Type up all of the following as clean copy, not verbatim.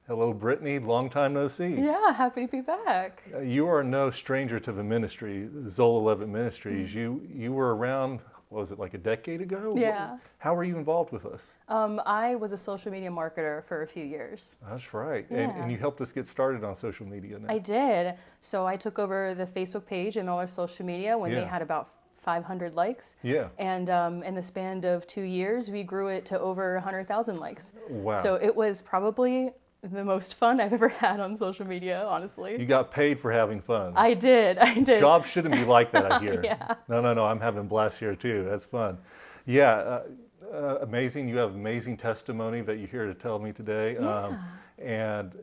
Hello, Brittni. Long time no see. Yeah, happy to be back. You are no stranger to the ministry, Zola Levitt Ministries. You were around, what was it, like a decade ago? Yeah. How were you involved with us? I was a social media marketer for a few years. That's right. Yeah. And you helped us get started on social media now. I did. So I took over the Facebook page and all our social media when they Yeah. had about 500 likes. Yeah. And in the span of 2 years, we grew it to over 100,000 likes. Wow. So it was probably the most fun I've ever had on social media, honestly. You got paid for having fun. I did. Jobs shouldn't be like that, I hear. Yeah. No. I'm having blast here too. That's fun. Yeah. Amazing. You have amazing testimony that you're here to tell me today. Yeah. And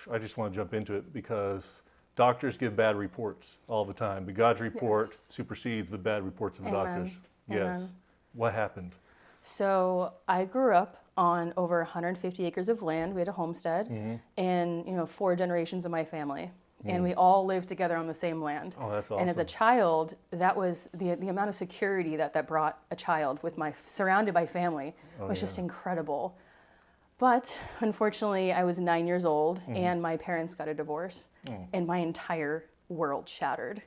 I just want to jump into it because doctors give bad reports all the time, but God's report Yes. supersedes the bad reports of the Amen. doctors. Yes. Amen. What happened? So I grew up on over 150 acres of land. We had a homestead, and 4 generations of my family, and we all lived together on the same land. Oh, that's awesome. And as a child, that was the amount of security that brought a child with surrounded by family was just incredible. But unfortunately, I was 9 years old, and my parents got a divorce, and my entire world shattered.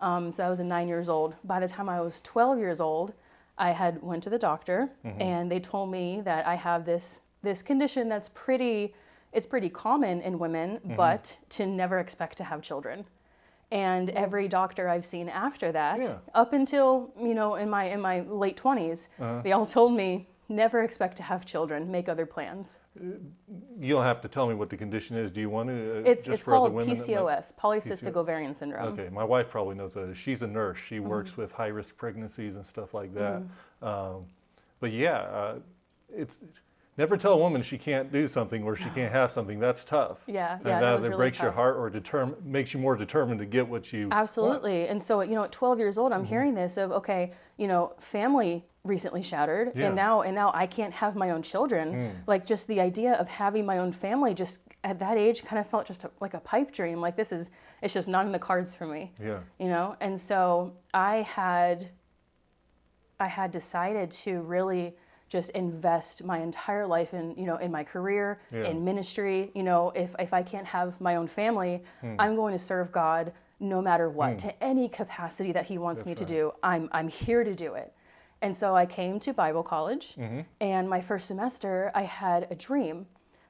So I was 9 years old. By the time I was 12 years old, I had went to the doctor, and they told me that I have this condition that's pretty common in women, but to never expect to have children. And every doctor I've seen after that, up until in my late 20s, they all told me, never expect to have children, make other plans. You don't have to tell me what the condition is. Do you want to? It's just for called other women PCOS, polycystic ovarian syndrome. Okay, my wife probably knows that. She's a nurse. She works with high-risk pregnancies and stuff like that. But yeah, it's never tell a woman she can't do something or she can't have something. That's tough. Yeah, And that that was either really breaks your tough. heart or makes you more determined to get what you Absolutely. want. And so, at 12 years old, I'm hearing this of, okay, family recently shattered, Yeah. and now I can't have my own children. Like, just the idea of having my own family just at that age kind of felt just like a pipe dream. Like, it's just not in the cards for me. Yeah. And so I had decided to really just invest my entire life in my career, in ministry. If I can't have my own family, I'm going to serve God no matter what, to any capacity that He wants me to do. I'm here to do it. And so I came to Bible college, and my first semester, I had a dream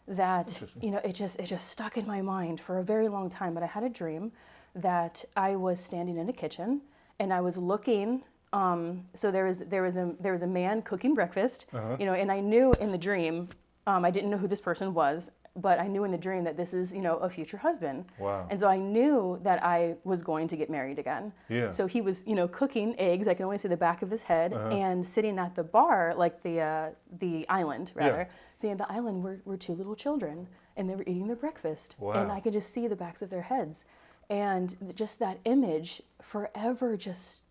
that it just stuck in my mind for a very long time. But I had a dream that I was standing in a kitchen, and I was looking. So there was a man cooking breakfast, and I knew in the dream, I didn't know who this person was, but I knew in the dream that this is, a future husband. Wow. And so I knew that I was going to get married again. Yeah. So he was, cooking eggs. I can only see the back of his head, and sitting at the bar, like the island rather. Yeah. Sitting at the island were 2 little children, and they were eating their breakfast. Wow. And I could just see the backs of their heads, and just that image forever just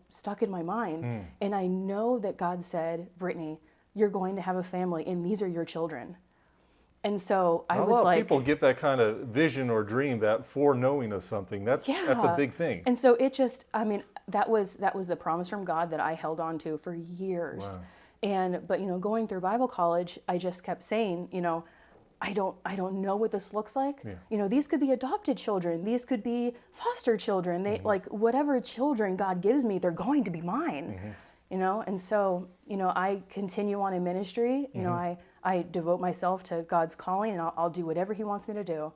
stuck in my mind. And I know that God said, Brittni, you're going to have a family, and these are your children. And so I A was lot like, of people get that kind of vision or dream, that foreknowing of something. That's a big thing. And so it just, that was the promise from God that I held on to for years. Wow. But going through Bible college, I just kept saying, I don't know what this looks like. Yeah. These could be adopted children. These could be foster children. They like whatever children God gives me, they're going to be mine. And so, I continue on in ministry. I devote myself to God's calling, and I'll do whatever He wants me to do.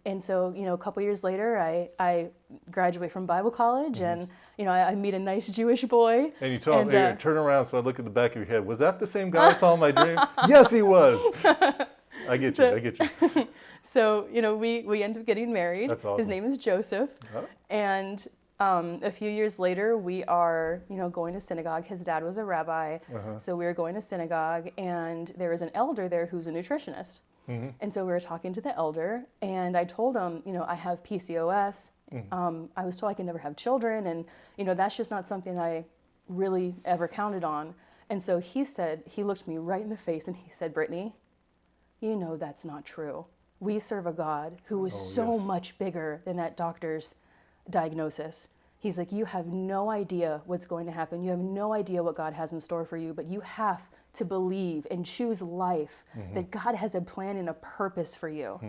And so, a couple years later, I graduate from Bible college, and I meet a nice Jewish boy. And you told me, hey, turn around so I look at the back of your head. Was that the same guy I saw in my dream? Yes, he was. I get you. So, we end up getting married. That's awesome. His name is Joseph. Oh. And a few years later, we are, going to synagogue. His dad was a rabbi, so we were going to synagogue, and there was an elder there who's a nutritionist. And so we were talking to the elder, and I told him, I have PCOS. I was told I could never have children, and, that's just not something I really ever counted on. And so he looked me right in the face, and he said, Brittni, that's not true. We serve a God who is so much bigger than that doctor's diagnosis. He's like, you have no idea what's going to happen. You have no idea what God has in store for you, but you have to believe and choose life, that God has a plan and a purpose for you.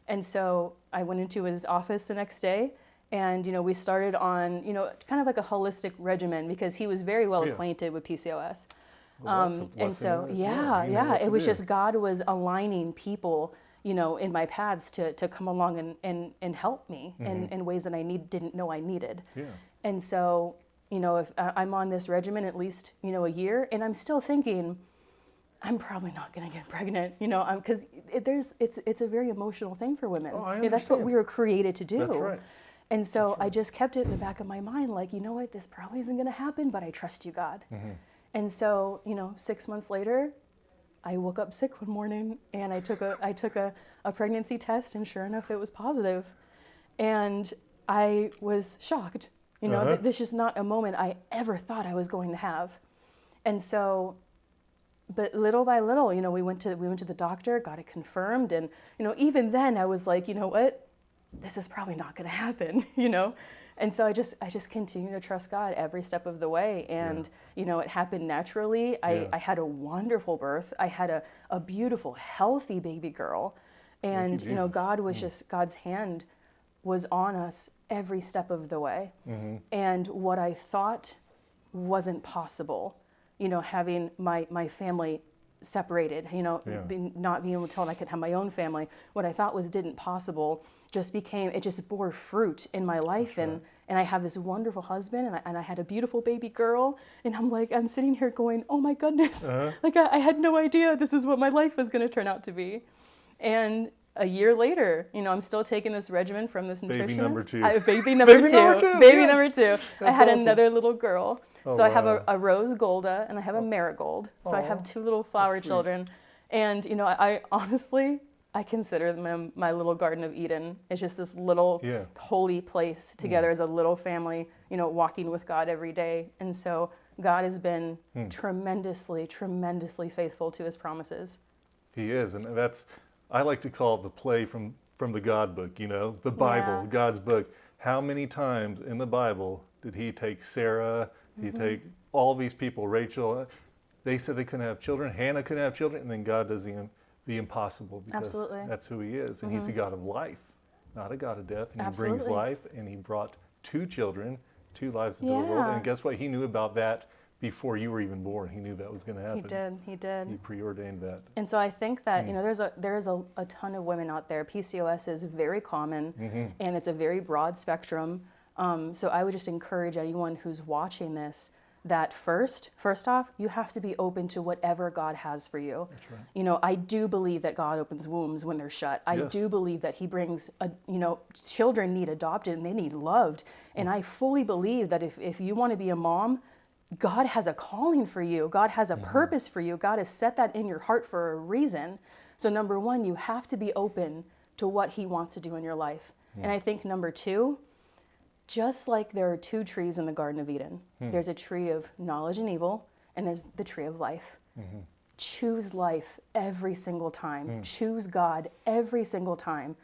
And so I went into his office the next day, and, we started on, kind of like a holistic regimen, because he was very well acquainted with PCOS. Well, And so, you know what it to was do. just God was aligning people, in my paths to come along and help me in ways that I didn't know I needed. Yeah. And so, if I'm on this regimen at least, a year, and I'm still thinking, I'm probably not going to get pregnant, because it's a very emotional thing for women. Oh, I That's what understand. we were created to do. That's right. And so I just kept it in the back of my mind, like, you know what, this probably isn't going to happen, but I trust you, God. And so, 6 months later, I woke up sick one morning, and I took a pregnancy test, and sure enough, it was positive. And I was shocked. This is not a moment I ever thought I was going to have. And so, but little by little, we went to the doctor, got it confirmed, and even then I was like, you know what, this is probably not going to happen, And so I just continue to trust God every step of the way, and it happened naturally. I had a wonderful birth. I had a beautiful, healthy baby girl, and God was God's hand was on us every step of the way. And what I thought wasn't possible, having my family separated, not being able to tell I could have my own family, what I thought didn't possible just bore fruit in my life. And I have this wonderful husband, and I had a beautiful baby girl, and I'm sitting here going, oh my goodness, like I had no idea this is what my life was going to turn out to be. And a year later, I'm still taking this regimen from this nutritionist. Baby number two. Baby number two. Baby yes. number two. I had awesome. another little girl. Oh, so I have wow. a rose golda, and I have a marigold. So I have two little flower that's sweet. children. And, I honestly, I consider them my little Garden of Eden. It's just this little holy place together as a little family, walking with God every day. And so God has been tremendously, tremendously faithful to his promises. He is, and I like to call it the play from the God book, the Bible, God's book. How many times in the Bible did he take Sarah, he take all these people, Rachel, they said they couldn't have children, Hannah couldn't have children, and then God does the impossible, because Absolutely. that's who he is. And he's a God of life, not a God of death. And Absolutely. he brings life, and he brought 2 children, 2 lives into the world. And guess what? He knew about that before you were even born. He knew that was going to happen. He did. He preordained that. And so I think that, there is a ton of women out there. PCOS is very common, and it's a very broad spectrum. So I would just encourage anyone who's watching this that first off, you have to be open to whatever God has for you. That's right. I do believe that God opens wombs when they're shut. I Yes. do believe that he brings, children need adopted and they need loved. And I fully believe that if you want to be a mom, God has a calling for you. God has a purpose for you. God has set that in your heart for a reason. So number one, you have to be open to what he wants to do in your life. And I think number two, just like there are 2 trees in the Garden of Eden, there's a tree of knowledge and evil, and there's the tree of life. Choose life every single time. Choose God every single time.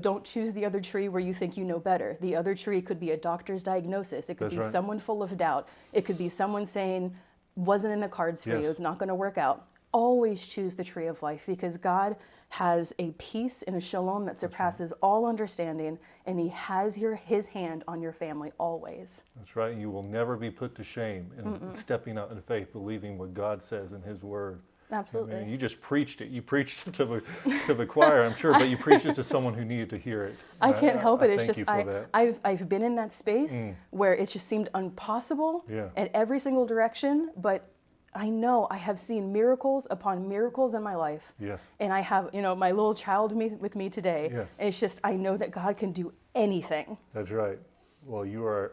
Don't choose the other tree where you think you know better. The other tree could be a doctor's diagnosis. It could That's be right. someone full of doubt. It could be someone saying, wasn't in the cards for you. Yes. It's not going to work out. Always choose the tree of life, because God has a peace and a shalom that surpasses all understanding, and he has his hand on your family always. That's right. You will never be put to shame in stepping out in faith, believing what God says in his word. Absolutely. Man, you just preached it. You preached it to the choir, I'm sure, but you preached it to someone who needed to hear it. I can't help it. It's thank just you for that. I've been in that space where it just seemed impossible Yeah. at every single direction, but I know I have seen miracles upon miracles in my life. Yes. And I have, my little child with me today. Yeah. And it's just, I know that God can do anything. That's right. Well, you are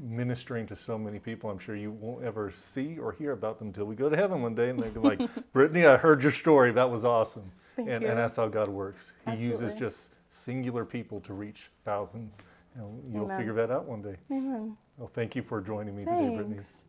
ministering to so many people. I'm sure you won't ever see or hear about them until we go to heaven one day, and they're like, Brittni, I heard your story. That was awesome. Thank and you. that's how God works. He Absolutely. uses just singular people to reach thousands. You'll Amen. figure that out one day. Amen. Well, thank you for joining me today, Brittni. Thanks.